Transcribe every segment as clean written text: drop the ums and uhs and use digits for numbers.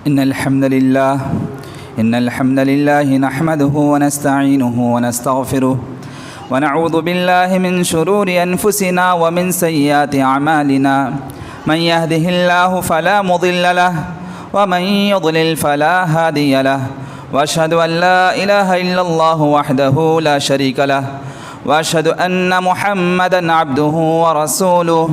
إن الحمد لله نحمده ونستعينه ونستغفره ونعوذ بالله من شرور أنفسنا ومن سيئات أعمالنا من يهده الله فلا مضل له ومن يضلل فلا هادي له وأشهد أن لا إله إلا الله وحده لا شريك له وأشهد أن محمدًا عبده ورسوله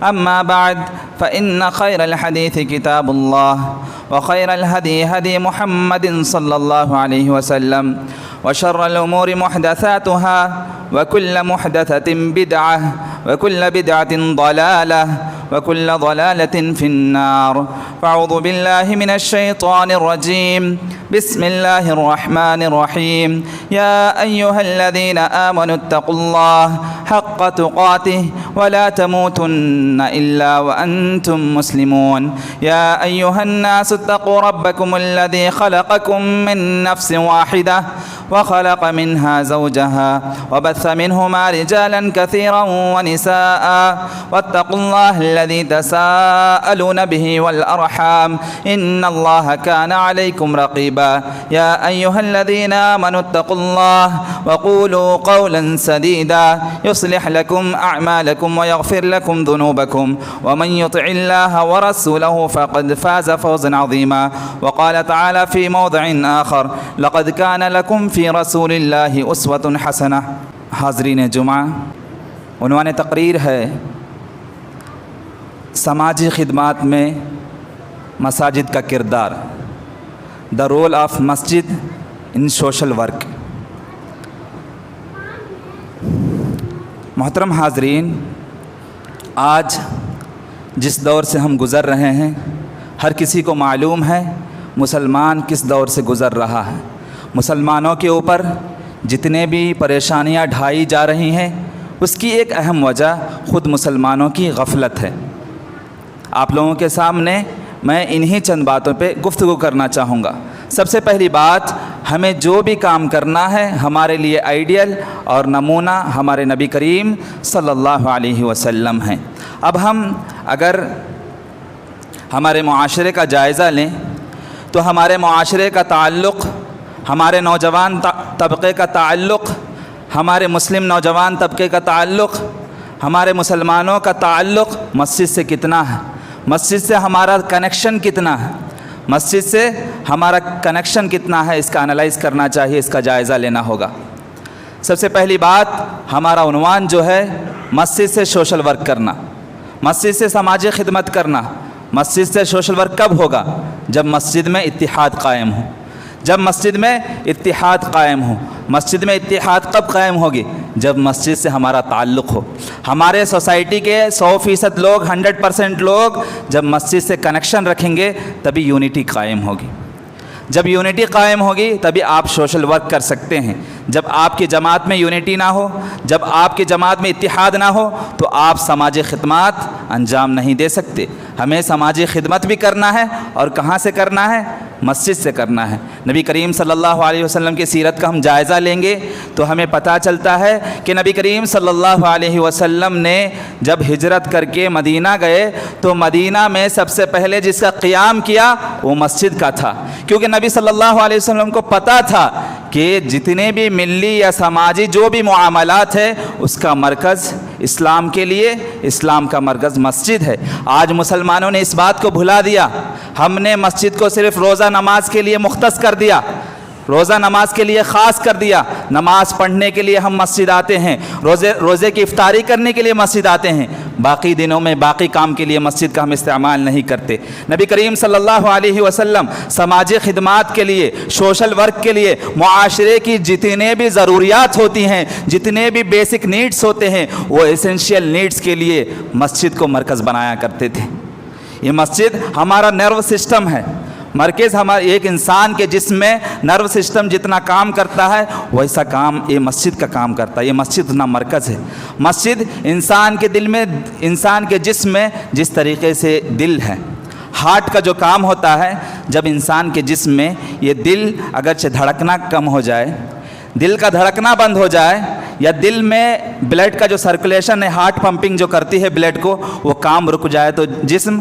أما بعد فإن خير الحديث كتاب الله وخير الهدي هدي محمد صلى الله عليه وسلم وشر الأمور محدثاتها وكل محدثة بدعة وكل بدعة ضلالة وكل ضلالة في النار فأعوذ بالله من الشيطان الرجيم بسم الله الرحمن الرحيم يا أيها الذين آمنوا اتقوا الله حق تقاته ولا تموتن إلا وأنتم مسلمون يا أيها الناس اتقوا ربكم الذي خلقكم من نفس واحدة وخلق منها زوجها وبث منهما رجالا كثيرا ونساء واتقوا الله الذي تساءلون به والأرحام إن الله كان عليكم رقيبا يا أيها الذين آمنوا اتقوا الله وقولوا قولا سديدا يصلح لكم أعمالكم ويغفر لكم ذنوبكم ومن يطع الله ورسوله فقد فاز فوزا عظيما وقال تعالى في موضع آخر لقد كان لكم في رسول الله أسوة حسنة. حاضرین جمعہ، عنوان تقریر ہے سماجی خدمات میں مساجد کا کردار، the role of Masjid in social work. محترم حاضرین، آج جس دور سے ہم گزر رہے ہیں ہر کسی کو معلوم ہے مسلمان کس دور سے گزر رہا ہے. مسلمانوں کے اوپر جتنے بھی پریشانیاں ڈھائی جا رہی ہیں اس کی ایک اہم وجہ خود مسلمانوں کی غفلت ہے. آپ لوگوں کے سامنے میں انہی چند باتوں پہ گفتگو کرنا چاہوں گا. سب سے پہلی بات، ہمیں جو بھی کام کرنا ہے ہمارے لیے آئیڈیل اور نمونہ ہمارے نبی کریم صلی اللہ علیہ وسلم ہیں. اب ہم اگر ہمارے معاشرے کا جائزہ لیں تو ہمارے معاشرے کا تعلق، ہمارے نوجوان طبقے کا تعلق، ہمارے مسلم نوجوان طبقے کا تعلق، ہمارے مسلمانوں کا تعلق مسجد سے کتنا ہے؟ مسجد سے ہمارا کنیکشن کتنا ہے؟ مسجد سے ہمارا کنیکشن کتنا ہے؟ اس کا انالائز کرنا چاہیے، اس کا جائزہ لینا ہوگا. سب سے پہلی بات، ہمارا عنوان جو ہے مسجد سے سوشل ورک کرنا، مسجد سے سماجی خدمت کرنا. مسجد سے سوشل ورک کب ہوگا؟ جب مسجد میں اتحاد قائم ہو. جب مسجد میں اتحاد قائم ہو. مسجد میں اتحاد کب قائم ہوگی؟ جب مسجد سے ہمارا تعلق ہو. ہمارے سوسائٹی کے 100% لوگ، 100% لوگ جب مسجد سے کنیکشن رکھیں گے تبھی یونٹی قائم ہوگی. جب یونٹی قائم ہوگی تبھی آپ سوشل ورک کر سکتے ہیں. جب آپ کی جماعت میں یونٹی نہ ہو، جب آپ کی جماعت میں اتحاد نہ ہو تو آپ سماجی خدمات انجام نہیں دے سکتے. ہمیں سماجی خدمت بھی کرنا ہے اور کہاں سے کرنا ہے؟ مسجد سے کرنا ہے. نبی کریم صلی اللہ علیہ وسلم کی سیرت کا ہم جائزہ لیں گے تو ہمیں پتہ چلتا ہے کہ نبی کریم صلی اللہ علیہ وسلم نے جب ہجرت کر کے مدینہ گئے تو مدینہ میں سب سے پہلے جس کا قیام کیا وہ مسجد کا تھا، کیونکہ نبی صلی اللہ علیہ وسلم کو پتہ تھا کہ جتنے بھی ملی یا سماجی جو بھی معاملات ہے اس کا مرکز اسلام کے لیے، اسلام کا مرکز مسجد ہے. آج مسلمانوں نے اس بات کو بھلا دیا. ہم نے مسجد کو صرف روزہ نماز کے لیے مختص کر دیا، روزہ نماز کے لیے خاص کر دیا. نماز پڑھنے کے لیے ہم مسجد آتے ہیں، روزے کی افطاری کرنے کے لیے مسجد آتے ہیں. باقی دنوں میں باقی کام کے لیے مسجد کا ہم استعمال نہیں کرتے. نبی کریم صلی اللہ علیہ وسلم سماجی خدمات کے لیے، سوشل ورک کے لیے، معاشرے کی جتنے بھی ضروریات ہوتی ہیں، جتنے بھی بیسک نیڈس ہوتے ہیں، وہ ایسنشیل نیڈس کے لیے مسجد کو مرکز بنایا کرتے تھے. یہ مسجد ہمارا نرو سسٹم ہے. مرکز ہمارے ایک انسان کے جسم میں نرو سسٹم جتنا کام کرتا ہے ویسا کام یہ مسجد کا کام کرتا ہے. یہ مسجد اتنا مرکز ہے. مسجد انسان کے دل میں، انسان کے جسم میں جس طریقے سے دل ہے، ہارٹ کا جو کام ہوتا ہے، جب انسان کے جسم میں یہ دل اگرچہ دھڑکنا کم ہو جائے، دل کا دھڑکنا بند ہو جائے، یا دل میں بلڈ کا جو سرکولیشن ہے، ہارٹ پمپنگ جو کرتی ہے بلڈ کو، وہ کام رک جائے تو جسم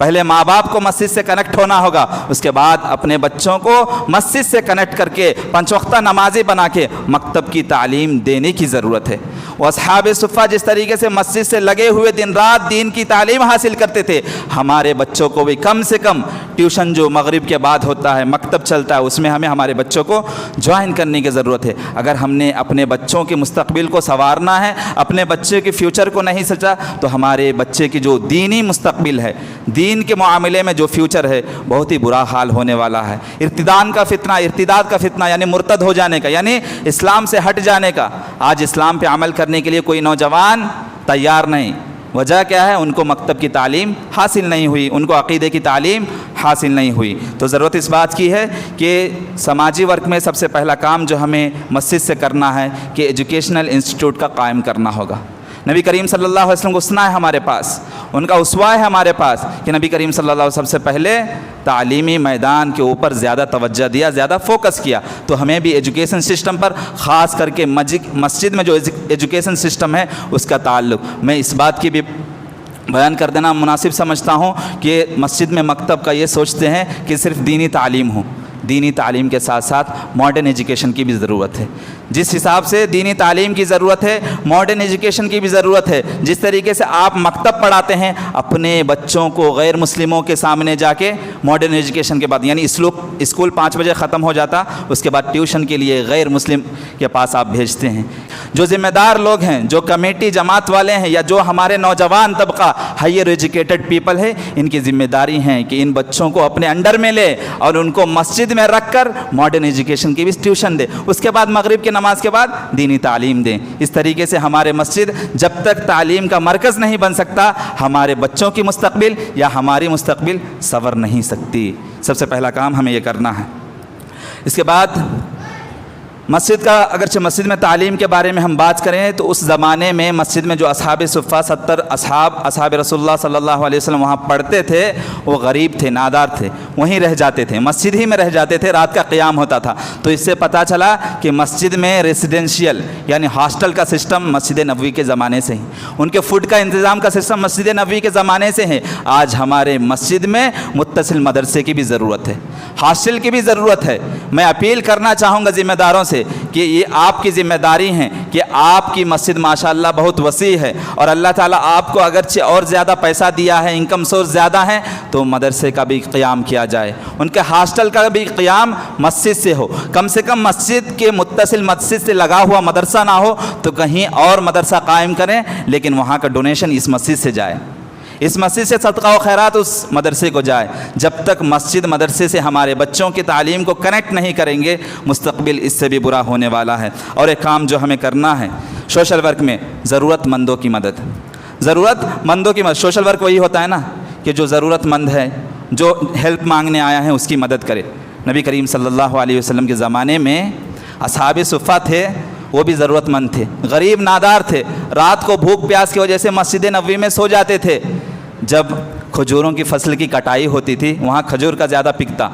پہلے ماں باپ کو مسجد سے کنیکٹ ہونا ہوگا، اس کے بعد اپنے بچوں کو مسجد سے کنیکٹ کر کے 5 وقتہ نمازی بنا کے مکتب کی تعلیم دینے کی ضرورت ہے۔ وہ اصحاب صفہ جس طریقے سے مسجد سے لگے ہوئے دن رات دین کی تعلیم حاصل کرتے تھے، ہمارے بچوں کو بھی کم سے کم ٹیوشن جو مغرب کے بعد ہوتا ہے، مکتب چلتا ہے، اس میں ہمیں ہمارے بچوں کو جوائن کرنے کی ضرورت ہے۔ اگر ہم نے اپنے بچوں کے مستقبل کو سنوارنا ہے، اپنے بچے کے فیوچر کو نہیں سوچا، تو ہمارے بچے کی جو دینی مستقبل ہے، دین کے معاملے میں جو فیوچر ہے، بہت ہی برا حال ہونے والا ہے۔ ارتداد کا فتنہ یعنی مرتد ہو جانے کا، یعنی اسلام سے ہٹ جانے کا۔ آج اسلام پہ عمل کرنے کے لیے کوئی نوجوان تیار نہیں۔ وجہ کیا ہے؟ ان کو مکتب کی تعلیم حاصل نہیں ہوئی، ان کو عقیدے کی تعلیم حاصل نہیں ہوئی۔ تو ضرورت اس بات کی ہے کہ سماجی ورک میں سب سے پہلا کام جو ہمیں مسجد سے کرنا ہے کہ ایجوکیشنل انسٹیٹیوٹ کا قائم کرنا ہوگا۔ نبی کریم صلی اللہ علیہ وسلم کو اسنا ہے ہمارے پاس، ان کا اسوہ ہے ہمارے پاس کہ نبی کریم صلی اللہ علیہ وسلم سے پہلے تعلیمی میدان کے اوپر زیادہ توجہ دیا، زیادہ فوکس کیا۔ تو ہمیں بھی ایجوکیشن سسٹم پر، خاص کر کے مسجد میں جو ایجوکیشن سسٹم ہے اس کا تعلق، میں اس بات کی بھی بیان کر دینا مناسب سمجھتا ہوں کہ مسجد میں مکتب کا یہ سوچتے ہیں کہ صرف دینی تعلیم ہو۔ دینی تعلیم کے ساتھ ساتھ ماڈرن ایجوکیشن کی بھی ضرورت ہے۔ جس حساب سے دینی تعلیم کی ضرورت ہے، ماڈرن ایجوکیشن کی بھی ضرورت ہے۔ جس طریقے سے آپ مکتب پڑھاتے ہیں، اپنے بچوں کو غیر مسلموں کے سامنے جا کے ماڈرن ایجوکیشن کے بعد، یعنی اسکول 5 بجے ختم ہو جاتا، اس کے بعد ٹیوشن کے لیے غیر مسلم کے پاس آپ بھیجتے ہیں۔ جو ذمہ دار لوگ ہیں، جو کمیٹی جماعت والے ہیں، یا جو ہمارے نوجوان طبقہ ہائر ایجوکیٹڈ پیپل ہے، ان کی ذمہ داری ہیں کہ ان بچوں کو اپنے انڈر میں لے اور ان کو مسجد میں رکھ کر ماڈرن ایجوکیشن کی بھی ٹیوشن دے، اس کے بعد مغرب کی نماز کے بعد دینی تعلیم دیں۔ اس طریقے سے ہمارے مسجد جب تک تعلیم کا مرکز نہیں بن سکتا، ہمارے بچوں کی مستقبل یا ہماری مستقبل سنور نہیں سکتی۔ سب سے پہلا کام ہمیں یہ کرنا ہے۔ اس کے بعد مسجد کا، اگرچہ مسجد میں تعلیم کے بارے میں ہم بات کریں تو اس زمانے میں مسجد میں جو اصحاب صفہ 70 اصحاب رسول اللہ صلی اللہ علیہ وسلم وہاں پڑھتے تھے، وہ غریب تھے، نادار تھے، وہیں رہ جاتے تھے، مسجد ہی میں رہ جاتے تھے، رات کا قیام ہوتا تھا۔ تو اس سے پتہ چلا کہ مسجد میں ریزیڈینشیل یعنی ہاسٹل کا سسٹم مسجد نبوی کے زمانے سے ہی، ان کے فوڈ کا انتظام کا سسٹم مسجد نبوی کے زمانے سے ہے۔ آج ہمارے مسجد میں متصل مدرسے کی بھی ضرورت ہے، ہاسٹل کی بھی ضرورت ہے۔ میں اپیل کرنا چاہوں گا ذمہ داروں سے کہ یہ آپ کی ذمہ داری ہے کہ آپ کی مسجد ماشاءاللہ بہت وسیع ہے، اور اللہ تعالیٰ آپ کو اگرچہ اور زیادہ پیسہ دیا ہے، انکم سورس زیادہ ہے، تو مدرسے کا بھی قیام کیا جائے، ان کے ہاسٹل کا بھی قیام مسجد سے ہو۔ کم سے کم مسجد کے متصل مسجد سے لگا ہوا مدرسہ نہ ہو تو کہیں اور مدرسہ قائم کریں، لیکن وہاں کا ڈونیشن اس مسجد سے جائے، اس مسجد سے صدقہ و خیرات اس مدرسے کو جائے۔ جب تک مسجد مدرسے سے ہمارے بچوں کی تعلیم کو کنیکٹ نہیں کریں گے، مستقبل اس سے بھی برا ہونے والا ہے۔ اور ایک کام جو ہمیں کرنا ہے سوشل ورک میں، ضرورت مندوں کی مدد۔ ضرورت مندوں کی مدد، سوشل ورک وہی ہوتا ہے نا کہ جو ضرورت مند ہے، جو ہیلپ مانگنے آیا ہے، اس کی مدد کرے۔ نبی کریم صلی اللہ علیہ وسلم کے زمانے میں اصحاب صفہ تھے، وہ بھی ضرورت مند تھے، غریب نادار تھے، رات کو بھوک پیاس کی وجہ سے مسجد نبوی میں سو جاتے تھے۔ جب کھجوروں کی فصل کی کٹائی ہوتی تھی، وہاں کھجور کا زیادہ پکتا،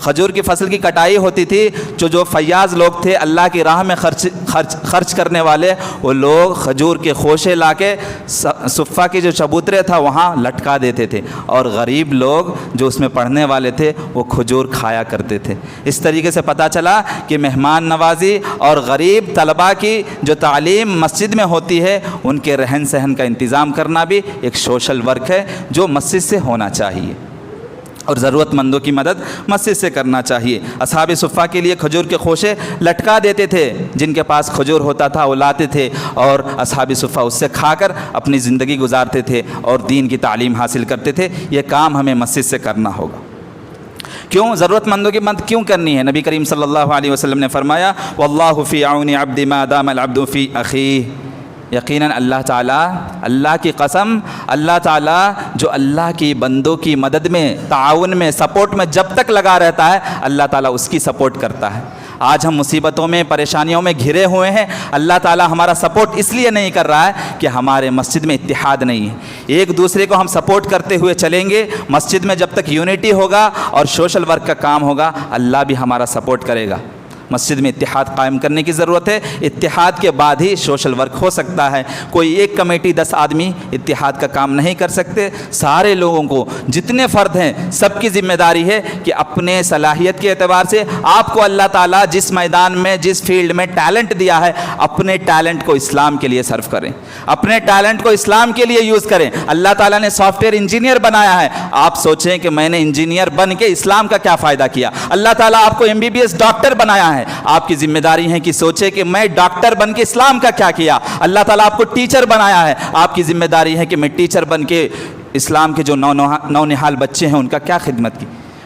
کھجور کی فصل کی کٹائی ہوتی تھی، جو فیاض لوگ تھے، اللہ کی راہ میں خرچ کرنے والے، وہ لوگ کھجور کے خوشے لا کے صفہ کی جو چبوترے تھا وہاں لٹکا دیتے تھے، اور غریب لوگ جو اس میں پڑھنے والے تھے وہ کھجور کھایا کرتے تھے۔ اس طریقے سے پتہ چلا کہ مہمان نوازی اور غریب طلباء کی جو تعلیم مسجد میں ہوتی ہے، ان کے رہن سہن کا انتظام کرنا بھی ایک سوشل ورک ہے جو مسجد سے ہونا چاہیے، اور ضرورت مندوں کی مدد مسجد سے کرنا چاہیے۔ اصحاب صفہ کے لیے کھجور کے خوشے لٹکا دیتے تھے، جن کے پاس کھجور ہوتا تھا وہ لاتے تھے، اور اصحاب صفہ اس سے کھا کر اپنی زندگی گزارتے تھے اور دین کی تعلیم حاصل کرتے تھے۔ یہ کام ہمیں مسجد سے کرنا ہوگا۔ کیوں ضرورت مندوں کی مدد کیوں کرنی ہے؟ نبی کریم صلی اللہ علیہ وسلم نے فرمایا، واللہ فی عون عبد ما دام العبد فی اخیہ، یقیناً اللہ تعالیٰ، اللہ کی قسم، اللہ تعالیٰ جو اللہ کی بندوں کی مدد میں، تعاون میں، سپورٹ میں جب تک لگا رہتا ہے، اللہ تعالیٰ اس کی سپورٹ کرتا ہے۔ آج ہم مصیبتوں میں، پریشانیوں میں گھرے ہوئے ہیں، اللہ تعالیٰ ہمارا سپورٹ اس لیے نہیں کر رہا ہے کہ ہمارے مسجد میں اتحاد نہیں ہے۔ ایک دوسرے کو ہم سپورٹ کرتے ہوئے چلیں گے، مسجد میں جب تک یونٹی ہوگا اور سوشل ورک کا کام ہوگا، اللہ بھی ہمارا سپورٹ کرے گا۔ مسجد میں اتحاد قائم کرنے کی ضرورت ہے. اتحاد کے بعد ہی سوشل ورک ہو سکتا ہے. کوئی ایک کمیٹی 10 آدمی اتحاد کا کام نہیں کر سکتے. سارے لوگوں کو, جتنے فرد ہیں, سب کی ذمہ داری ہے کہ اپنے صلاحیت کے اعتبار سے آپ کو اللہ تعالیٰ جس میدان میں, جس فیلڈ میں ٹیلنٹ دیا ہے, اپنے ٹیلنٹ کو اسلام کے لیے صرف کریں, اپنے ٹیلنٹ کو اسلام کے لیے یوز کریں. اللہ تعالیٰ نے سافٹ ویئر انجینئر بنایا ہے, آپ سوچیں کہ میں نے انجینئر بن کے اسلام کا کیا فائدہ کیا. اللہ تعالیٰ آپ کو MBBS ڈاکٹر بنایا ہے, آپ کی ذمہ داری ہے کہ سوچیں کہ میں ڈاکٹر بن کے اسلام کا کیا کیا. اللہ تعالیٰ آپ کو ٹیچر بنایا ہے, آپ کی ذمہ داری ہے کہ میں ٹیچر بن کے اسلام کے جو نونہال بچے ہیں ان کا کیا خدمت کی,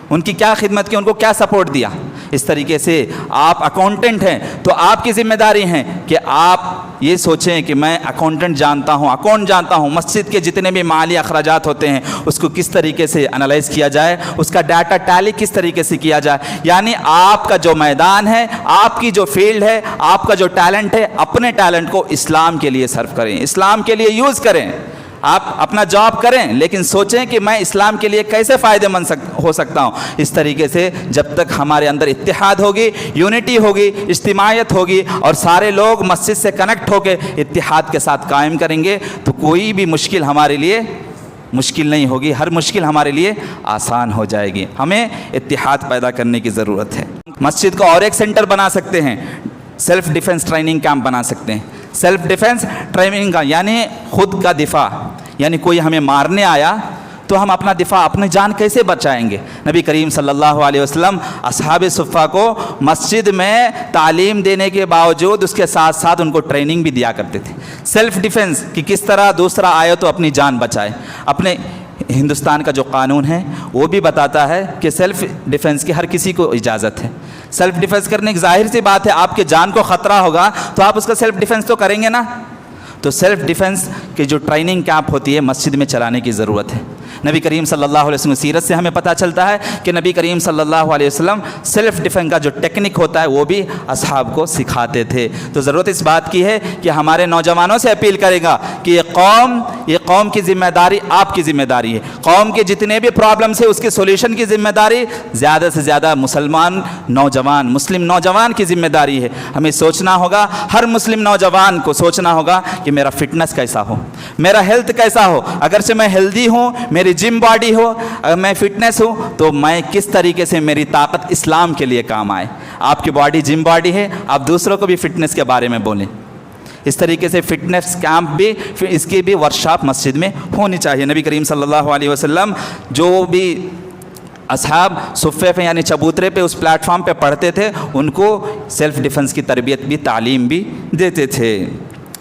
ان کی کیا خدمت کی, ان کو کیا سپورٹ دیا. اس طریقے سے آپ اکاؤنٹنٹ ہیں تو آپ کی ذمہ داری ہے کہ آپ یہ سوچیں کہ میں اکاؤنٹنٹ جانتا ہوں, اکاؤنٹ جانتا ہوں, مسجد کے جتنے بھی مالی اخراجات ہوتے ہیں اس کو کس طریقے سے انالائز کیا جائے, اس کا ڈیٹا ٹیلی کس طریقے سے کیا جائے. یعنی آپ کا جو میدان ہے, آپ کی جو فیلڈ ہے, آپ کا جو ٹیلنٹ ہے, اپنے ٹیلنٹ کو اسلام کے لیے صرف کریں, اسلام کے لیے یوز کریں. آپ اپنا جاب کریں لیکن سوچیں کہ میں اسلام کے لیے کیسے فائدہ مند ہو سکتا ہوں. اس طریقے سے جب تک ہمارے اندر اتحاد ہوگی, یونٹی ہوگی, اجتماعیت ہوگی اور سارے لوگ مسجد سے کنیکٹ ہو کے اتحاد کے ساتھ قائم کریں گے تو کوئی بھی مشکل ہمارے لیے مشکل نہیں ہوگی, ہر مشکل ہمارے لیے آسان ہو جائے گی. ہمیں اتحاد پیدا کرنے کی ضرورت ہے. مسجد کو اور ایک سینٹر بنا سکتے ہیں, سیلف ڈیفنس ٹریننگ کیمپ بنا سکتے ہیں. سیلف ڈیفنس ٹریننگ کا یعنی خود کا دفاع, یعنی کوئی ہمیں مارنے آیا تو ہم اپنا دفاع, اپنی جان کیسے بچائیں گے. نبی کریم صلی اللہ علیہ وسلم اصحاب صفہ کو مسجد میں تعلیم دینے کے باوجود اس کے ساتھ ساتھ ان کو ٹریننگ بھی دیا کرتے تھے سیلف ڈیفنس کہ کس طرح دوسرا آئے تو اپنی جان بچائے. اپنے ہندوستان کا جو قانون ہے وہ بھی بتاتا ہے کہ سیلف ڈیفنس کی ہر کسی کو اجازت ہے. سیلف ڈیفنس کرنے کی ظاہر سی بات ہے, آپ کے جان کو خطرہ ہوگا تو آپ اس کا سیلف ڈیفنس تو کریں گے نا. تو سیلف ڈیفنس کی جو ٹریننگ کیمپ ہوتی ہے مسجد میں چلانے کی ضرورت ہے. نبی کریم صلی اللہ علیہ وسلم سیرت سے ہمیں پتہ چلتا ہے کہ نبی کریم صلی اللہ علیہ وسلم سیلف ڈیفنس کا جو ٹیکنک ہوتا ہے وہ بھی اصحاب کو سکھاتے تھے. تو ضرورت اس بات کی ہے کہ ہمارے نوجوانوں سے اپیل کرے گا کہ یہ قوم کی ذمہ داری آپ کی ذمہ داری ہے. قوم کے جتنے بھی پرابلمس ہیں اس کے سولیوشن کی ذمہ داری زیادہ سے زیادہ مسلم نوجوان کی ذمہ داری ہے. ہمیں سوچنا ہوگا, ہر مسلم نوجوان کو سوچنا ہوگا کہ میرا فٹنس کیسا ہو, میرا ہیلتھ کیسا ہو. اگرچہ میں ہیلدی ہوں, میری جم باڈی ہو, اگر میں فٹنس ہوں تو میں کس طریقے سے میری طاقت اسلام کے لیے کام آئے. آپ کی باڈی جم باڈی ہے, آپ دوسروں کو بھی فٹنس کے بارے میں بولیں. اس طریقے سے فٹنس کیمپ بھی, اس کی بھی ورکشاپ مسجد میں ہونی چاہیے. نبی کریم صلی اللہ علیہ وسلم جو بھی اصحاب صفے پہ یعنی چبوترے پہ اس پلیٹ فارم پہ پڑھتے تھے ان کو سیلف ڈیفنس کی تربیت بھی, تعلیم بھی دیتے تھے.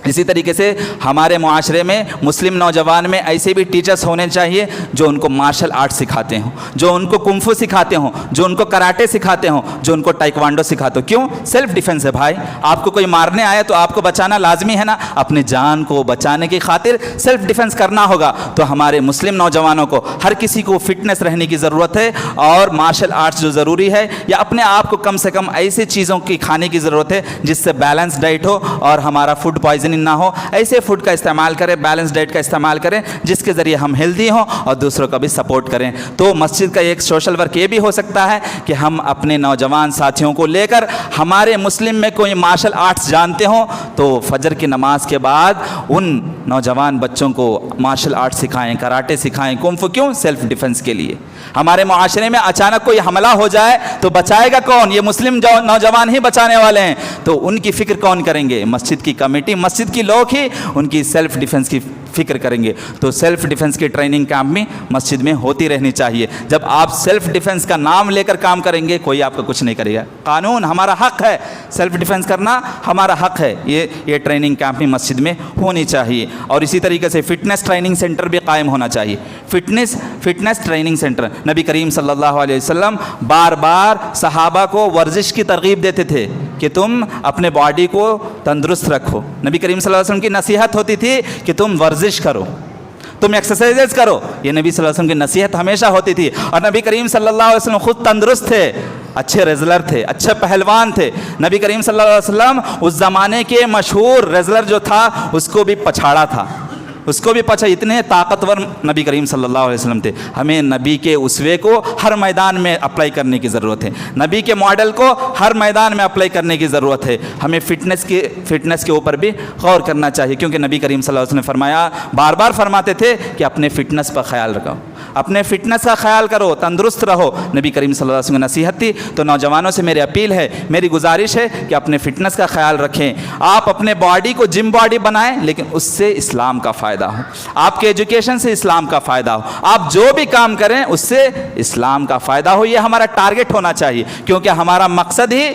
اسی طریقے سے ہمارے معاشرے میں مسلم نوجوان میں ایسے بھی ٹیچرز ہونے چاہیے جو ان کو مارشل آرٹ سکھاتے ہوں, جو ان کو کنفو سکھاتے ہوں, جو ان کو کراٹے سکھاتے ہوں, جو ان کو ٹائیکوانڈو سکھاتے ہوں. کیوں؟ سیلف ڈیفنس ہے بھائی. آپ کو کوئی مارنے آیا تو آپ کو بچانا لازمی ہے نا. اپنی جان کو بچانے کی خاطر سیلف ڈیفنس کرنا ہوگا. تو ہمارے مسلم نوجوانوں کو, ہر کسی کو فٹنس رہنے کی ضرورت ہے اور مارشل آرٹس جو ضروری ہے, یا اپنے آپ کو کم سے کم ایسی چیزوں کی کھانے کی ضرورت ہے جس سے بیلنس ڈائٹ ہو اور ہمارا فوڈ پوائزن نہ ہو. ایسے فوڈ کا استعمال کریں, بیلنس ڈائٹ کا استعمال کریں جس کے ذریعے ہم ہیلدی ہوں اور دوسروں کا بھی سپورٹ کریں. تو مسجد کا ایک سوشل ورک یہ بھی ہو سکتا ہے کہ ہم اپنے نوجوان ساتھیوں کو لے کر, ہمارے مسلم میں کوئی مارشل آرٹس جانتے ہوں تو فجر کی نماز کے بعد ان نوجوان بچوں کو مارشل آرٹ سکھائیں, کراٹے سکھائیں, کنفو. کیوں؟ سیلف ڈیفنس کے لیے. ہمارے معاشرے میں اچانک کوئی حملہ ہو جائے تو بچائے گا کون؟ یہ مسلم نوجوان ہی بچانے والے ہیں. تو ان کی فکر کون کریں گے؟ مسجد کی کمیٹی, مسجد کی لوگ ہی ان کی سیلف ڈیفنس کی فکر کریں گے. تو سیلف ڈیفنس کی ٹریننگ کیمپ بھی مسجد میں ہوتی رہنی چاہیے. جب آپ سیلف ڈیفنس کا نام لے کر کام کریں گے کوئی آپ کا کچھ نہیں کرے گا. قانون, ہمارا حق ہے سیلف ڈیفنس کرنا, ہمارا حق ہے. یہ ٹریننگ کیمپ بھی مسجد میں ہونی چاہیے. اور اسی طریقے سے فٹنس ٹریننگ سینٹر بھی قائم ہونا چاہیے. Fitness training centre. نبی کریم صلی اللہ علیہ وسلم بار بار صحابہ کو ورزش کی ترغیب دیتے تھے کہ تم اپنے باڈی کو تندرست رکھو. نبی کریم صلی اللہ علیہ وسلم کی نصیحت ہوتی تھی کہ تم ورزش کرو, تم ایکسرسائز کرو. یہ نبی صلی اللہ علیہ وسلم کی نصیحت ہمیشہ ہوتی تھی. اور نبی کریم صلی اللہ علیہ وسلم خود تندرست تھے, اچھے ریزلر تھے, اچھے پہلوان تھے. نبی کریم صلی اللہ علیہ وسلم اس زمانے کے مشہور ریزلر جو تھا اس کو بھی پچھاڑا تھا. اس کو بھی پچھا. اتنے طاقتور نبی کریم صلی اللہ علیہ وسلم تھے. ہمیں نبی کے اسوے کو ہر میدان میں اپلائی کرنے کی ضرورت ہے, نبی کے ماڈل کو ہر میدان میں اپلائی کرنے کی ضرورت ہے. ہمیں فٹنس کے اوپر بھی غور کرنا چاہیے, کیونکہ نبی کریم صلی اللہ علیہ وسلم نے فرمایا, بار بار فرماتے تھے کہ اپنے فٹنس پر خیال رکھو, اپنے فٹنس کا خیال کرو, تندرست رہو. نبی کریم صلی اللہ علیہ وسلم کی نصیحت تھی. تو نوجوانوں سے میری اپیل ہے, میری گزارش ہے کہ اپنے فٹنس کا خیال رکھیں. آپ اپنے باڈی کو جم باڈی بنائیں, لیکن اس سے اسلام کا فائدہ ہو, آپ کے ایجوکیشن سے اسلام کا فائدہ ہو, آپ جو بھی کام کریں اس سے اسلام کا فائدہ ہو. یہ ہمارا ٹارگٹ ہونا چاہیے, کیونکہ ہمارا مقصد ہی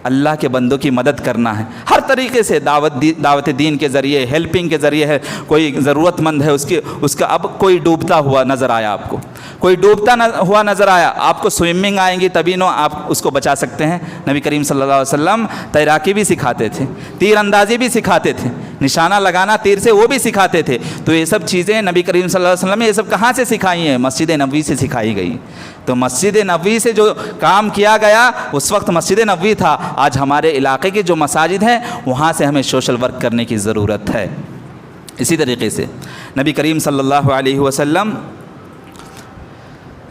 اللہ کے بندوں کی مدد کرنا ہے. ہر طریقے سے دعوت دین کے ذریعے, ہیلپنگ کے ذریعے ہے. کوئی ضرورت مند ہے, اس کا اب کوئی ڈوبتا ہوا نظر آیا, آپ کو کوئی ڈوبتا ہوا نظر آیا, آپ کو سوئمنگ آئیں گی تبھی نو آپ اس کو بچا سکتے ہیں. نبی کریم صلی اللہ علیہ وسلم تیراکی بھی سکھاتے تھے, تیر اندازی بھی سکھاتے تھے, نشانہ لگانا تیر سے وہ بھی سکھاتے تھے. تو یہ سب چیزیں نبی کریم صلی اللہ علیہ وسلم نے یہ سب کہاں سے سکھائی ہیں؟ مسجد نبوی سے سکھائی گئی. تو مسجد نبوی سے جو کام کیا گیا, اس وقت مسجد نبوی تھا. آج ہمارے علاقے کے جو مساجد ہیں وہاں سے ہمیں سوشل ورک کرنے کی ضرورت ہے. اسی طریقے سے نبی کریم صلی اللہ علیہ وسلم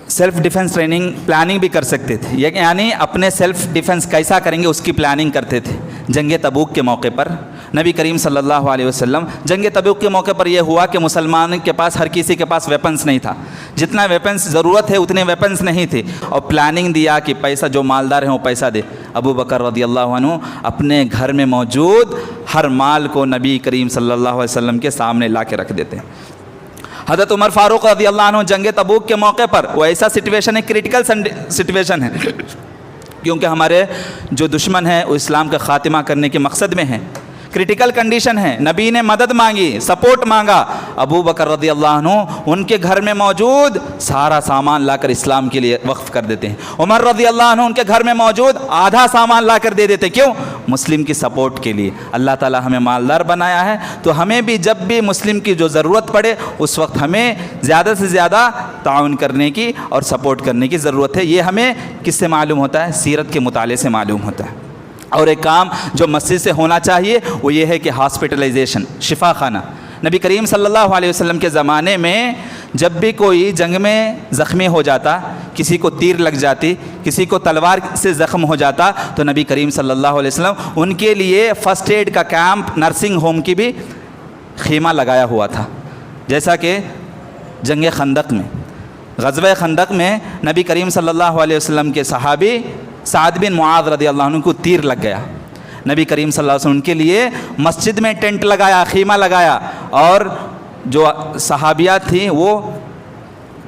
سیلف ڈیفنس ٹریننگ پلاننگ بھی کر سکتے تھے, یعنی اپنے سیلف ڈیفنس کیسا کریں گے اس کی پلاننگ کرتے تھے. جنگ تبوک کے موقع پر نبی کریم صلی اللہ علیہ وسلم, جنگ تبوک کے موقع پر یہ ہوا کہ مسلمان کے پاس, ہر کسی کے پاس ویپنس نہیں تھا. جتنا ویپنس ضرورت ہے اتنے ویپنس نہیں تھے, اور پلاننگ دیا کہ پیسہ جو مالدار ہیں وہ پیسہ دے. ابو بکر رضی اللہ عنہ اپنے گھر میں موجود ہر مال کو نبی کریم صلی اللہ علیہ وسلم کے سامنے لا کے رکھ دیتے ہیں. حضرت عمر فاروق رضی اللہ عنہ جنگ تبوک کے موقع پر, وہ ایسا سچویشن ہے, کریٹیکل سچویشن ہے, کیونکہ ہمارے جو دشمن ہیں وہ اسلام کا خاتمہ کرنے کے مقصد میں ہیں. کریٹیکل کنڈیشن ہے, نبی نے مدد مانگی, سپورٹ مانگا. ابو بکر رضی اللہ عنہ ان کے گھر میں موجود سارا سامان لا کر اسلام کے لیے وقف کر دیتے ہیں. عمر رضی اللہ عنہ ان کے گھر میں موجود آدھا سامان لا کر دے دیتے. کیوں؟ مسلم کی سپورٹ کے لیے. اللہ تعالیٰ ہمیں مالدار بنایا ہے, تو ہمیں بھی جب بھی مسلم کی جو ضرورت پڑے اس وقت ہمیں زیادہ سے زیادہ تعاون کرنے کی اور سپورٹ کرنے کی ضرورت ہے. یہ ہمیں کس سے معلوم ہوتا ہے؟ سیرت کے مطالعے سے معلوم ہوتا ہے. اور ایک کام جو مسجد سے ہونا چاہیے وہ یہ ہے کہ ہاسپٹلائزیشن, شفا خانہ. نبی کریم صلی اللہ علیہ وسلم کے زمانے میں جب بھی کوئی جنگ میں زخمی ہو جاتا, کسی کو تیر لگ جاتی, کسی کو تلوار سے زخم ہو جاتا, تو نبی کریم صلی اللہ علیہ وسلم ان کے لیے فرسٹ ایڈ کا کیمپ, نرسنگ ہوم کی بھی خیمہ لگایا ہوا تھا. جیسا کہ جنگ خندق میں, غزوہ خندق میں نبی کریم صلی اللہ علیہ وسلم کے صحابی سعد بن معاذ رضی اللہ عنہ کو تیر لگ گیا. نبی کریم صلی اللہ علیہ وسلم ان کے لیے مسجد میں ٹینٹ لگایا, خیمہ لگایا, اور جو صحابیات تھیں وہ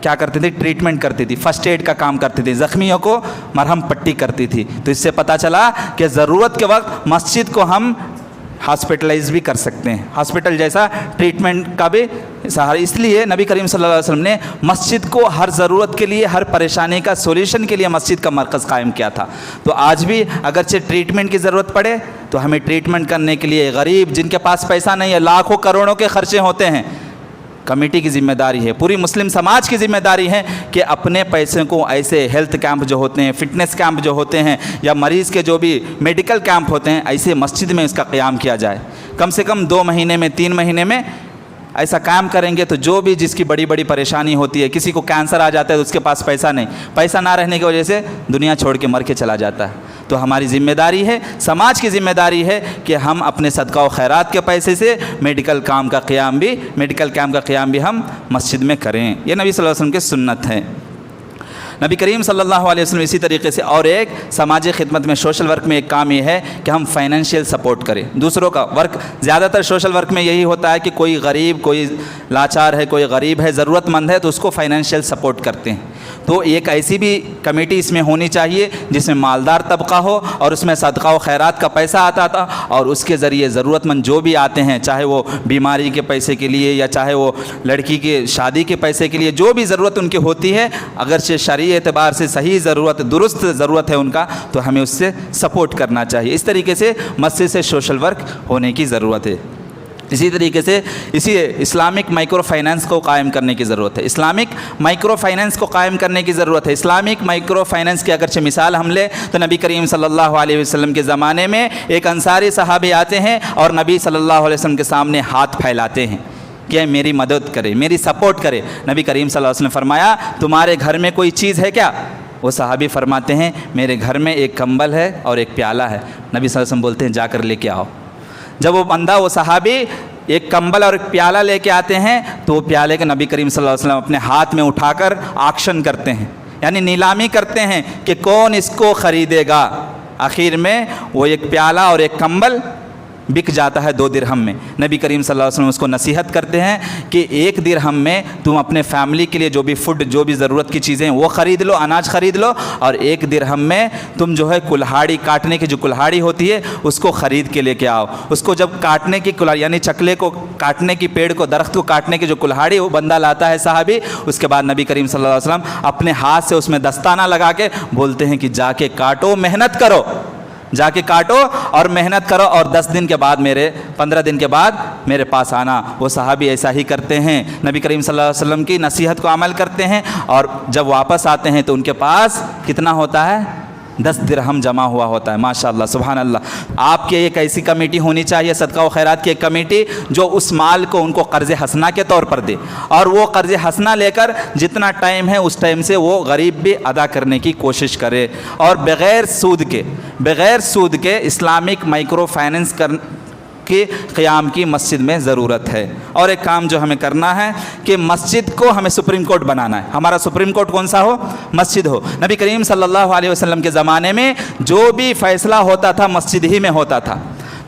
کیا کرتی تھی؟ ٹریٹمنٹ کرتی تھی, فرسٹ ایڈ کا کام کرتی تھی, زخمیوں کو مرہم پٹی کرتی تھی. تو اس سے پتہ چلا کہ ضرورت کے وقت مسجد کو ہم ہاسپٹلائز بھی کر سکتے ہیں, ہاسپٹل جیسا ٹریٹمنٹ کا بھی سہارا. اس لیے نبی کریم صلی اللہ علیہ وسلم نے مسجد کو ہر ضرورت کے لیے, ہر پریشانی کا سولیوشن کے لیے مسجد کا مرکز قائم کیا تھا. تو آج بھی اگرچہ ٹریٹمنٹ کی ضرورت پڑے تو ہمیں ٹریٹمنٹ کرنے کے لیے غریب جن کے پاس پیسہ نہیں ہے, لاکھوں کروڑوں کے خرچے ہوتے ہیں, کمیٹی کی ذمہ داری ہے, پوری مسلم سماج کی ذمہ داری ہے کہ اپنے پیسے کو ایسے ہیلتھ کیمپ جو ہوتے ہیں, فٹنس کیمپ جو ہوتے ہیں, یا مریض کے جو بھی میڈیکل کیمپ ہوتے ہیں, ایسے مسجد میں اس کا قیام کیا جائے. کم سے کم 2 مہینے میں, 3 مہینے میں ایسا کام کریں گے تو جو بھی جس کی بڑی بڑی پریشانی ہوتی ہے, کسی کو کینسر آ جاتا ہے تو اس کے پاس پیسہ نہیں, پیسہ نہ رہنے کی وجہ سے دنیا چھوڑ کے مر کے چلا جاتا ہے. تو ہماری ذمہ داری ہے, سماج کی ذمہ داری ہے کہ ہم اپنے صدقہ و خیرات کے پیسے سے میڈیکل کیمپ کا قیام بھی ہم مسجد میں کریں. یہ نبی صلی اللہ علیہ وسلم کی سنت ہے. نبی کریم صلی اللہ علیہ وسلم اسی طریقے سے اور ایک سماجی خدمت میں, سوشل ورک میں ایک کام یہ ہے کہ ہم فائنینشیل سپورٹ کریں دوسروں کا. ورک زیادہ تر سوشل ورک میں یہی ہوتا ہے کہ کوئی غریب, کوئی لاچار ہے, کوئی غریب ہے, ضرورت مند ہے, تو اس کو فائنینشیل سپورٹ کرتے ہیں. تو ایک ایسی بھی کمیٹی اس میں ہونی چاہیے جس میں مالدار طبقہ ہو اور اس میں صدقہ و خیرات کا پیسہ آتا تھا, اور اس کے ذریعے ضرورت مند جو بھی آتے ہیں, چاہے وہ بیماری کے پیسے کے لیے یا چاہے وہ لڑکی کے شادی کے پیسے کے لیے, جو بھی ضرورت ان کی ہوتی ہے, اگرچہ شرعی اعتبار سے صحیح ضرورت, درست ضرورت ہے ان کا, تو ہمیں اس سے سپورٹ کرنا چاہیے. اس طریقے سے مسجد سے سوشل ورک ہونے کی ضرورت ہے. اسی طریقے سے اسلامک مائکرو فائنانس کو قائم کرنے کی ضرورت ہے. اسلامک مائکرو فائنانس کو قائم کرنے کی ضرورت ہے. اسلامک مائکرو فائنانس کی اگرچہ مثال ہم لیں تو نبی کریم صلی اللہ علیہ وسلم کے زمانے میں ایک انصاری صحابی آتے ہیں اور نبی صلی اللہ علیہ وسلم کے سامنے ہاتھ پھیلاتے ہیں. کہ میری مدد کرے، میری سپورٹ کرے۔ نبی کریم صلی اللہ علیہ وسلم نے فرمایا تمہارے گھر میں کوئی چیز ہے کیا؟ وہ صحابی فرماتے ہیں میرے گھر میں ایک کمبل ہے اور ایک پیالہ ہے۔ نبی صلی اللہ علیہ وسلم بولتے ہیں جا کر لے کے آؤ۔ جب وہ بندہ، وہ صحابی ایک کمبل اور ایک پیالہ لے کے آتے ہیں تو وہ پیالے کے نبی کریم صلی اللہ علیہ وسلم اپنے ہاتھ میں اٹھا کر آکشن کرتے ہیں، یعنی نیلامی کرتے ہیں کہ کون اس کو خریدے گا۔ آخر میں وہ ایک پیالہ اور ایک کمبل بک جاتا ہے 2 درہم میں۔ نبی کریم صلی اللہ علیہ وسلم اس کو نصیحت کرتے ہیں کہ 1 درہم میں تم اپنے فیملی کے لیے جو بھی فوڈ، جو بھی ضرورت کی چیزیں ہیں وہ خرید لو، اناج خرید لو، اور 1 درہم میں تم جو ہے کلہاڑی کاٹنے کی جو کلہاڑی ہوتی ہے اس کو خرید کے لے کے آؤ۔ اس کو جب کاٹنے کی کلہاڑی، یعنی چکلے کو کاٹنے کی، پیڑ کو، درخت کو کاٹنے کی جو کلہاڑی وہ بندہ لاتا ہے صحابی، اس کے بعد نبی کریم صلی اللہ علیہ وسلم اپنے ہاتھ سے اس میں دستانہ لگا کے بولتے ہیں کہ جا کے کاٹو، محنت کرو، جا کے کاٹو اور محنت کرو، اور 10 دن کے بعد 15 دن کے بعد میرے پاس آنا۔ وہ صحابی ایسا ہی کرتے ہیں، نبی کریم صلی اللہ علیہ وسلم کی نصیحت کو عمل کرتے ہیں، اور جب واپس آتے ہیں تو ان کے پاس کتنا ہوتا ہے؟ 10 درہم جمع ہوا ہوتا ہے۔ ماشاءاللہ، سبحان اللہ۔ آپ کی ایک ایسی کمیٹی ہونی چاہیے، صدقہ و خیرات کی ایک کمیٹی، جو اس مال کو ان کو قرض حسنہ کے طور پر دے، اور وہ قرض حسنہ لے کر جتنا ٹائم ہے اس ٹائم سے وہ غریب بھی ادا کرنے کی کوشش کرے، اور بغیر سود کے اسلامک مائکرو فائننس کے قیام کی مسجد میں ضرورت ہے۔ اور ایک کام جو ہمیں کرنا ہے کہ مسجد کو ہمیں سپریم کورٹ بنانا ہے۔ ہمارا سپریم کورٹ کون سا ہو؟ مسجد ہو۔ نبی کریم صلی اللہ علیہ وسلم کے زمانے میں جو بھی فیصلہ ہوتا تھا مسجد ہی میں ہوتا تھا،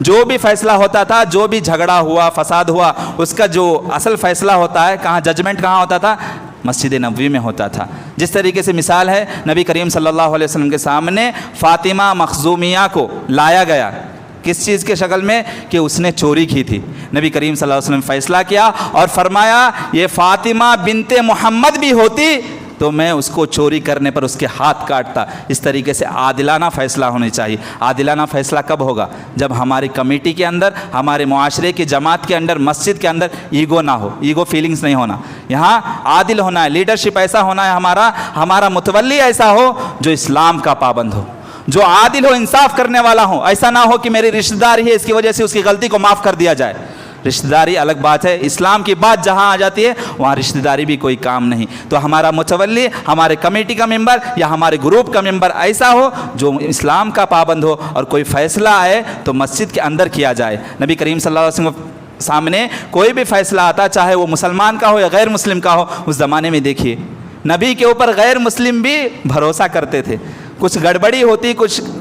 جو بھی فیصلہ ہوتا تھا، جو بھی جھگڑا ہوا، فساد ہوا، اس کا جو اصل فیصلہ ہوتا ہے، کہاں ججمنٹ کہاں ہوتا تھا؟ مسجد نبوی میں ہوتا تھا۔ جس طریقے سے مثال ہے، نبی کریم صلی اللہ علیہ وسلم کے سامنے فاطمہ مخزومیہ کو لایا گیا، کس چیز کے شکل میں؟ کہ اس نے چوری کی تھی۔ نبی کریم صلی اللہ علیہ وسلم نے فیصلہ کیا اور فرمایا یہ فاطمہ بنت محمد بھی ہوتی تو میں اس کو چوری کرنے پر اس کے ہاتھ کاٹتا۔ اس طریقے سے عادلانہ فیصلہ ہونے چاہیے۔ عادلانہ فیصلہ کب ہوگا؟ جب ہماری کمیٹی کے اندر، ہمارے معاشرے کی جماعت کے اندر، مسجد کے اندر ایگو نہ ہو، ایگو فیلنگز نہیں ہونا۔ یہاں عادل ہونا ہے، لیڈرشپ ایسا ہونا ہے، ہمارا متولی ایسا ہو جو اسلام کا پابند ہو، جو عادل ہو، انصاف کرنے والا ہو۔ ایسا نہ ہو کہ میری رشتہ داری ہے، اس کی وجہ سے اس کی غلطی کو معاف کر دیا جائے۔ رشتہ داری الگ بات ہے، اسلام کی بات جہاں آ جاتی ہے وہاں رشتہ داری بھی کوئی کام نہیں۔ تو ہمارا متولی، ہمارے کمیٹی کا ممبر یا ہمارے گروپ کا ممبر ایسا ہو جو اسلام کا پابند ہو، اور کوئی فیصلہ آئے تو مسجد کے اندر کیا جائے۔ نبی کریم صلی اللہ علیہ وسلم سامنے کوئی بھی فیصلہ آتا، چاہے وہ مسلمان کا ہو یا غیر مسلم کا ہو، اس زمانے میں دیکھیے نبی کے اوپر غیر مسلم بھی بھروسہ کرتے تھے۔ کچھ گڑبڑی ہوتی،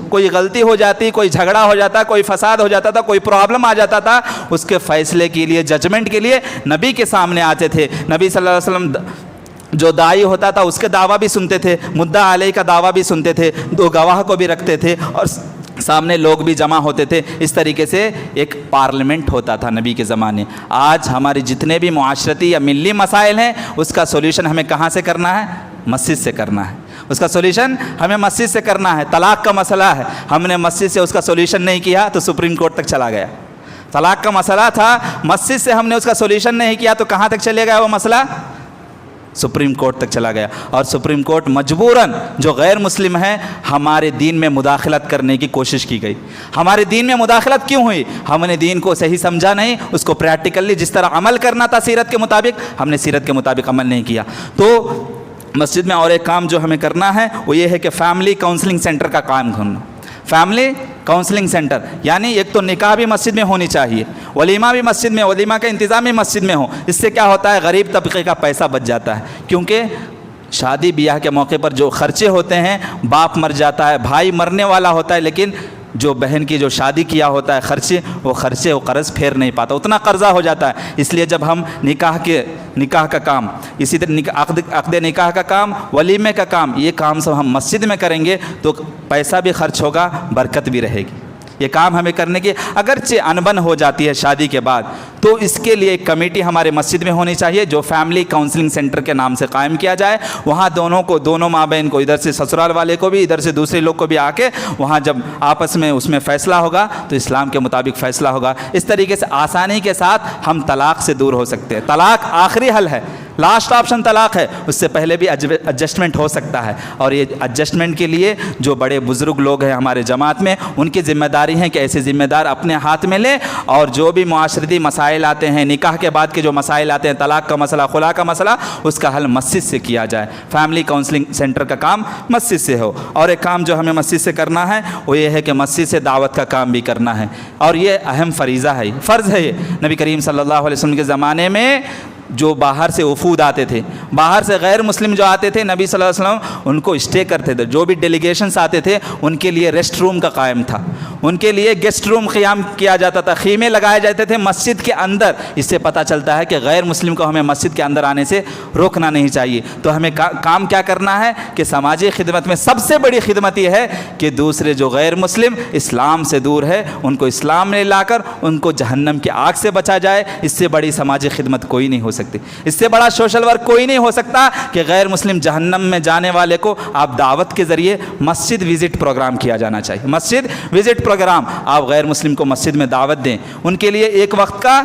کوئی غلطی ہو جاتی، کوئی جھگڑا ہو جاتا، کوئی فساد ہو جاتا تھا، کوئی پرابلم آ جاتا تھا، اس کے فیصلے کے لیے، ججمنٹ کے لیے نبی کے سامنے آتے تھے۔ نبی صلی اللہ علیہ وسلم جو داعی ہوتا تھا اس کے دعویٰ بھی سنتے تھے، مدعا علیہ کا دعویٰ بھی سنتے تھے، 2 گواہ کو بھی رکھتے تھے، اور سامنے لوگ بھی جمع ہوتے تھے۔ اس طریقے سے ایک پارلیمنٹ ہوتا تھا نبی کے زمانے۔ آج ہمارے جتنے بھی معاشرتی یا ملی مسائل ہیں اس کا سولوشن ہمیں کہاں سے کرنا ہے؟ مسجد سے کرنا ہے۔ اس کا سولوشن ہمیں مسجد سے کرنا ہے۔ طلاق کا مسئلہ ہے، ہم نے مسجد سے اس کا سولوشن نہیں کیا تو سپریم کورٹ تک چلا گیا۔ طلاق کا مسئلہ تھا، مسجد سے ہم نے اس کا سولوشن نہیں کیا تو کہاں تک چلے گیا وہ مسئلہ؟ سپریم کورٹ تک چلا گیا۔ اور سپریم کورٹ مجبوراً جو غیر مسلم ہیں ہمارے دین میں مداخلت کرنے کی کوشش کی گئی۔ ہمارے دین میں مداخلت کیوں ہوئی؟ ہم نے دین کو صحیح سمجھا نہیں، اس کو پریکٹیکلی جس طرح عمل کرنا تھا سیرت کے مطابق، ہم نے سیرت کے مطابق عمل نہیں کیا۔ تو مسجد میں اور ایک کام جو ہمیں کرنا ہے وہ یہ ہے کہ فیملی کاؤنسلنگ سینٹر کا قائم کرنا۔ فیملی کاؤنسلنگ سینٹر یعنی ایک تو نکاح بھی مسجد میں ہونی چاہیے، ولیمہ بھی مسجد میں، ولیمہ کا انتظام بھی مسجد میں ہو۔ اس سے کیا ہوتا ہے؟ غریب طبقے کا پیسہ بچ جاتا ہے، کیونکہ شادی بیاہ کے موقع پر جو خرچے ہوتے ہیں، باپ مر جاتا ہے، بھائی مرنے والا ہوتا ہے، لیکن جو بہن کی جو شادی کیا ہوتا ہے خرچے وہ قرض پھیر نہیں پاتا، اتنا قرضہ ہو جاتا ہے۔ اس لیے جب ہم نکاح کا کام، اسی طرح عقد نکاح کا کام، ولیمے کا کام، یہ کام سب ہم مسجد میں کریں گے تو پیسہ بھی خرچ ہوگا، برکت بھی رہے گی۔ یہ کام ہمیں کرنے کی، اگرچہ انبن ہو جاتی ہے شادی کے بعد، تو اس کے لیے ایک کمیٹی ہمارے مسجد میں ہونی چاہیے جو فیملی کاؤنسلنگ سینٹر کے نام سے قائم کیا جائے۔ وہاں دونوں ماں بہن کو، ادھر سے سسرال والے کو بھی، ادھر سے دوسرے لوگ کو بھی آ کے وہاں جب آپس میں اس میں فیصلہ ہوگا تو اسلام کے مطابق فیصلہ ہوگا۔ اس طریقے سے آسانی کے ساتھ ہم طلاق سے دور ہو سکتے ہیں۔ طلاق آخری حل ہے، لاسٹ آپشن طلاق ہے، اس سے پہلے بھی ایڈجسٹمنٹ ہو سکتا ہے، اور یہ ایڈجسٹمنٹ کے لیے جو بڑے بزرگ لوگ ہیں ہمارے جماعت میں، ان کی ذمہ داری ہے کہ ایسے ذمہ دار اپنے ہاتھ میں لیں، اور جو بھی معاشرتی مسائل آتے ہیں، نکاح کے بعد کے جو مسائل آتے ہیں، طلاق کا مسئلہ، خلا کا مسئلہ، اس کا حل مسجد سے کیا جائے۔ فیملی کاؤنسلنگ سینٹر کا کام مسجد سے ہو، اور ایک کام جو ہمیں مسجد سے کرنا ہے وہ یہ ہے کہ مسجد سے دعوت کا کام بھی کرنا ہے، اور یہ اہم فریضہ ہے، فرض ہے۔ یہ نبی کریم صلی اللہ علیہ وسلم کے زمانے میں جو باہر سے وفود آتے تھے، باہر سے غیر مسلم جو آتے تھے، نبی صلی اللہ علیہ وسلم ان کو اسٹے کرتے تھے۔ جو بھی ڈیلیگیشنز آتے تھے ان کے لیے ریسٹ روم کا قائم تھا، ان کے لیے گیسٹ روم قیام کیا جاتا تھا، خیمے لگائے جاتے تھے مسجد کے اندر۔ اس سے پتہ چلتا ہے کہ غیر مسلم کو ہمیں مسجد کے اندر آنے سے روکنا نہیں چاہیے۔ تو ہمیں کام کیا کرنا ہے کہ سماجی خدمت میں سب سے بڑی خدمت یہ ہے کہ دوسرے جو غیر مسلم اسلام سے دور ہے ان کو اسلام میں لا کر ان کو جہنم کی آگ سے بچا جائے۔ اس سے بڑی سماجی خدمت کوئی نہیں ہو سکتی، اس سے بڑا سوشل ورک کوئی نہیں ہو سکتا کہ غیر مسلم جہنم میں جانے والے کو آپ دعوت کے ذریعے مسجد وزٹ پروگرام کیا جانا چاہیے۔ مسجد وزٹ پروگرام، آپ غیر مسلم کو مسجد میں دعوت دیں، ان کے لیے ایک وقت کا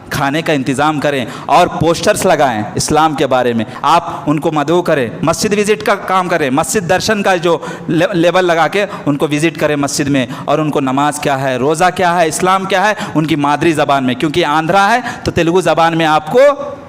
کھانے کا انتظام کریں، اور پوسٹرز لگائیں اسلام کے بارے میں، آپ ان کو مدعو کریں، مسجد وزٹ کا کام کریں، مسجد درشن کا جو لیبل لگا کے ان کو وزٹ کریں مسجد میں، اور ان کو نماز کیا ہے، روزہ کیا ہے، اسلام کیا ہے، ان کی مادری زبان میں، کیونکہ آندھرا ہے تو تیلگو زبان میں آپ کو،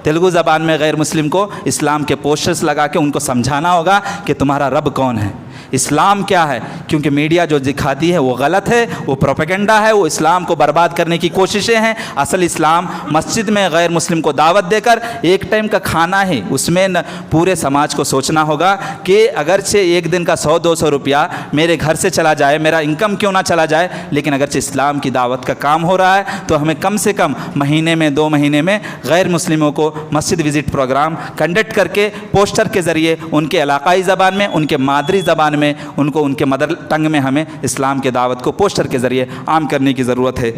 تیلگو زبان میں غیر مسلم کو اسلام کے پوسٹرز لگا کے ان کو سمجھانا ہوگا کہ تمہارا رب کون ہے، اسلام کیا ہے، کیونکہ میڈیا جو دکھاتی ہے وہ غلط ہے، وہ پروپیگنڈا ہے، وہ اسلام کو برباد کرنے کی کوششیں ہیں۔ اصل اسلام مسجد میں غیر مسلم کو دعوت دے کر ایک ٹائم کا کھانا ہے، اس میں پورے سماج کو سوچنا ہوگا کہ اگرچہ ایک دن کا 100-200 روپیہ میرے گھر سے چلا جائے، میرا انکم کیوں نہ چلا جائے، لیکن اگرچہ اسلام کی دعوت کا کام ہو رہا ہے تو ہمیں کم سے کم مہینے میں 2 مہینے میں غیر مسلموں کو مسجد وزٹ پروگرام کنڈکٹ کر کے پوسٹر کے ذریعے ان کے علاقائی زبان میں، ان کے مادری زبان میں، ان کو ان کے مدر ٹنگ میں ہمیں اسلام کے دعوت کو پوسٹر کے ذریعے عام کرنے کی ضرورت ہے۔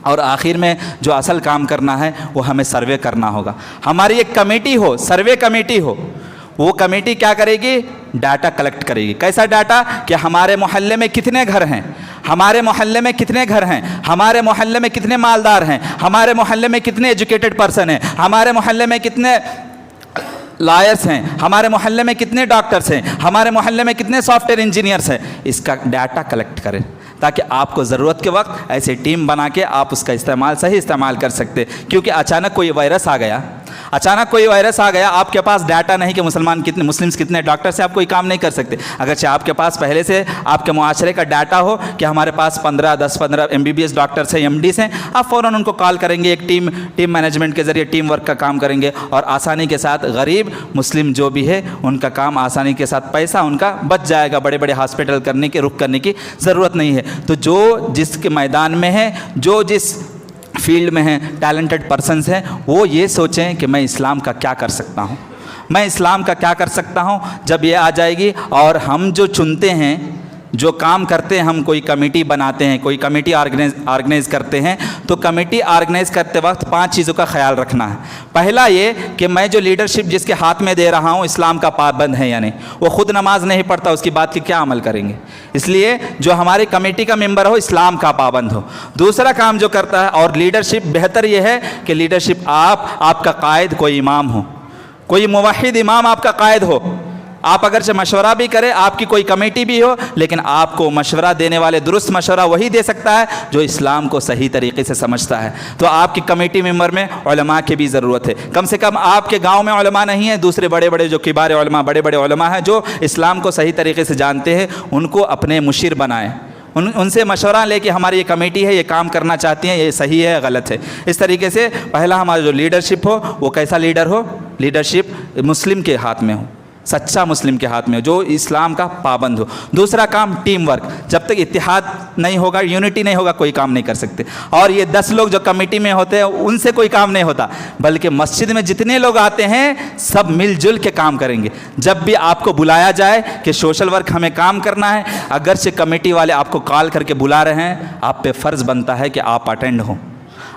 اور آخر میں جو اصل کام کرنا ہے وہ ہمیں سروے کرنا ہوگا۔ ہماری ایک کمیٹی ہو، سروے کمیٹی ہو، وہ کمیٹی کیا کرے گی؟ ڈاٹا کلیکٹ کرے گی۔ کیسا ڈاٹا؟ کہ ہمارے محلے میں کتنے گھر ہیں، ہمارے محلے میں کتنے گھر ہیں، ہمارے محلے میں کتنے مالدار ہیں، ہمارے محلے میں کتنے ایجوکیٹڈ پرسن ہیں، ہمارے محلے میں کتنے لائرس ہیں، ہمارے محلے میں کتنے ڈاکٹرس ہیں، ہمارے محلے میں کتنے سافٹ ویئر انجینئرس ہیں۔ اس کا ڈاٹا کلیکٹ کریں تاکہ آپ کو ضرورت کے وقت ایسے ٹیم بنا کے آپ اس کا صحیح استعمال کر سکتے۔ کیونکہ اچانک کوئی وائرس آ گیا، آپ کے پاس ڈاٹا نہیں کہ مسلمس کتنے ڈاکٹرس ہیں، آپ کوئی کام نہیں کر سکتے۔ اگرچہ آپ کے پاس پہلے سے آپ کے معاشرے کا ڈاٹا ہو کہ ہمارے پاس 10-15 MBBS ڈاکٹرس ہیں، MDs ہیں، آپ فوراً ان کو کال کریں گے، ایک ٹیم مینجمنٹ کے ذریعے ٹیم ورک کا کام کریں گے، اور آسانی کے ساتھ غریب مسلم جو بھی ہے ان کا کام آسانی کے ساتھ پیسہ ان کا بچ جائے گا، بڑے ہاسپٹل رخ کرنے کی ضرورت نہیں ہے۔ تو جو جس کے میدان میں ہے، جو جس فیلڈ میں ہیں، ٹیلنٹڈ پرسنز ہیں، وہ یہ سوچیں کہ میں اسلام کا کیا کر سکتا ہوں، میں اسلام کا کیا کر سکتا ہوں۔ جب یہ آ جائے گی، اور ہم جو چنتے ہیں، جو کام کرتے ہیں، ہم کوئی کمیٹی بناتے ہیں، کوئی کمیٹی آرگنائز کرتے ہیں، تو کمیٹی آرگنائز کرتے وقت 5 چیزوں کا خیال رکھنا ہے۔ پہلا یہ کہ میں جو لیڈرشپ جس کے ہاتھ میں دے رہا ہوں اسلام کا پابند ہے یا نہیں، وہ خود نماز نہیں پڑھتا، اس کی بات کی کیا عمل کریں گے؟ اس لیے جو ہماری کمیٹی کا ممبر ہو اسلام کا پابند ہو۔ دوسرا کام جو کرتا ہے، اور لیڈرشپ بہتر یہ ہے کہ لیڈرشپ آپ کا قائد کوئی امام ہو، کوئی موحد امام آپ کا قائد ہو۔ آپ اگرچہ مشورہ بھی کریں، آپ کی کوئی کمیٹی بھی ہو، لیکن آپ کو مشورہ دینے والے درست مشورہ وہی دے سکتا ہے جو اسلام کو صحیح طریقے سے سمجھتا ہے۔ تو آپ کی کمیٹی ممبر میں علماء کی بھی ضرورت ہے۔ کم سے کم آپ کے گاؤں میں علماء نہیں ہیں، دوسرے بڑے جو کبار علماء، بڑے علماء ہیں جو اسلام کو صحیح طریقے سے جانتے ہیں، ان کو اپنے مشیر بنائیں، ان سے مشورہ لے کے ہماری یہ کمیٹی ہے، یہ کام کرنا چاہتی ہیں، یہ صحیح ہے غلط ہے۔ اس طریقے سے پہلا ہمارا جو لیڈرشپ ہو وہ کیسا لیڈر ہو؟ لیڈرشپ مسلم کے ہاتھ میں ہو، سچا مسلم کے ہاتھ میں ہو، جو اسلام کا پابند ہو۔ دوسرا کام ٹیم ورک، جب تک اتحاد نہیں ہوگا، یونٹی نہیں ہوگا، کوئی کام نہیں کر سکتے۔ اور یہ 10 لوگ جو کمیٹی میں ہوتے ہیں ان سے کوئی کام نہیں ہوتا، بلکہ مسجد میں جتنے لوگ آتے ہیں سب مل جل کے کام کریں گے۔ جب بھی آپ کو بلایا جائے کہ سوشل ورک ہمیں کام کرنا ہے، اگرچہ کمیٹی والے آپ کو کال کر کے بلا رہے ہیں، آپ پہ فرض بنتا ہے کہ آپ اٹینڈ ہوں۔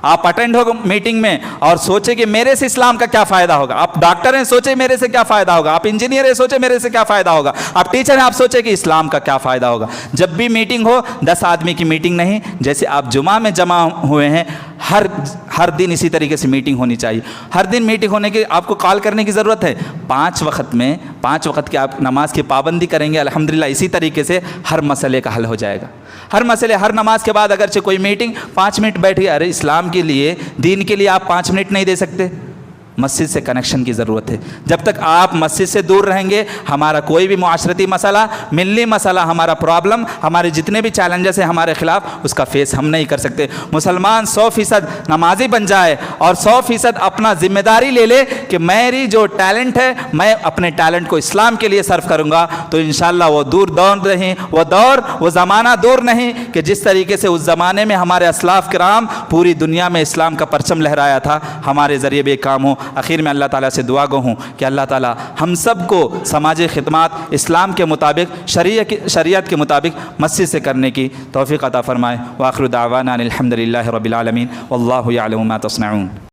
آپ اٹینڈ ہو میٹنگ میں اور سوچیں کہ میرے سے اسلام کا کیا فائدہ ہوگا۔ آپ ڈاکٹر ہیں، سوچیں میرے سے کیا فائدہ ہوگا۔ آپ انجینئر ہیں، سوچیں میرے سے کیا فائدہ ہوگا۔ آپ ٹیچر ہیں، آپ سوچیں کہ اسلام کا کیا فائدہ ہوگا۔ جب بھی میٹنگ ہو 10 آدمی کی میٹنگ نہیں، جیسے آپ جمعہ میں جمع ہوئے ہیں، ہر دن اسی طریقے سے میٹنگ ہونی چاہیے. ہر دن میٹنگ ہونے کی آپ کو کال کرنے کی ضرورت ہے. 5 وقت کی آپ نماز کی پابندی کریں گے الحمدللہ اسی طریقے سے ہر مسئلے کا حل ہو جائے گا. ہر نماز کے بعد اگرچہ کوئی میٹنگ 5 منٹ بیٹھی، ارے اسلام کے لیے، دین کے لیے آپ 5 منٹ نہیں دے سکتے؟ مسجد سے کنیکشن کی ضرورت ہے. جب تک آپ مسجد سے دور رہیں گے ہمارا کوئی بھی معاشرتی مسئلہ، ملی مسئلہ، ہمارا پرابلم، ہمارے جتنے بھی چیلنجز ہیں ہمارے خلاف، اس کا فیس ہم نہیں کر سکتے. مسلمان 100% نمازی بن جائے اور 100% اپنا ذمہ داری لے لے کہ میری جو ٹیلنٹ ہے میں اپنے ٹیلنٹ کو اسلام کے لیے صرف کروں گا، تو انشاءاللہ وہ زمانہ دور نہیں کہ جس طریقے سے اس زمانے میں ہمارے اسلاف کرام پوری دنیا میں اسلام کا پرچم لہرایا تھا، ہمارے ذریعے بھی کام ہو. آخر میں اللہ تعالیٰ سے دعا گو ہوں کہ اللہ تعالیٰ ہم سب کو سماجی خدمات اسلام کے مطابق، شریعت کے مطابق مسجد سے کرنے کی توفیق عطا فرمائے. وآخر دعوانا الحمد للہ رب العالمین واللہ یعلم ما تصنعون.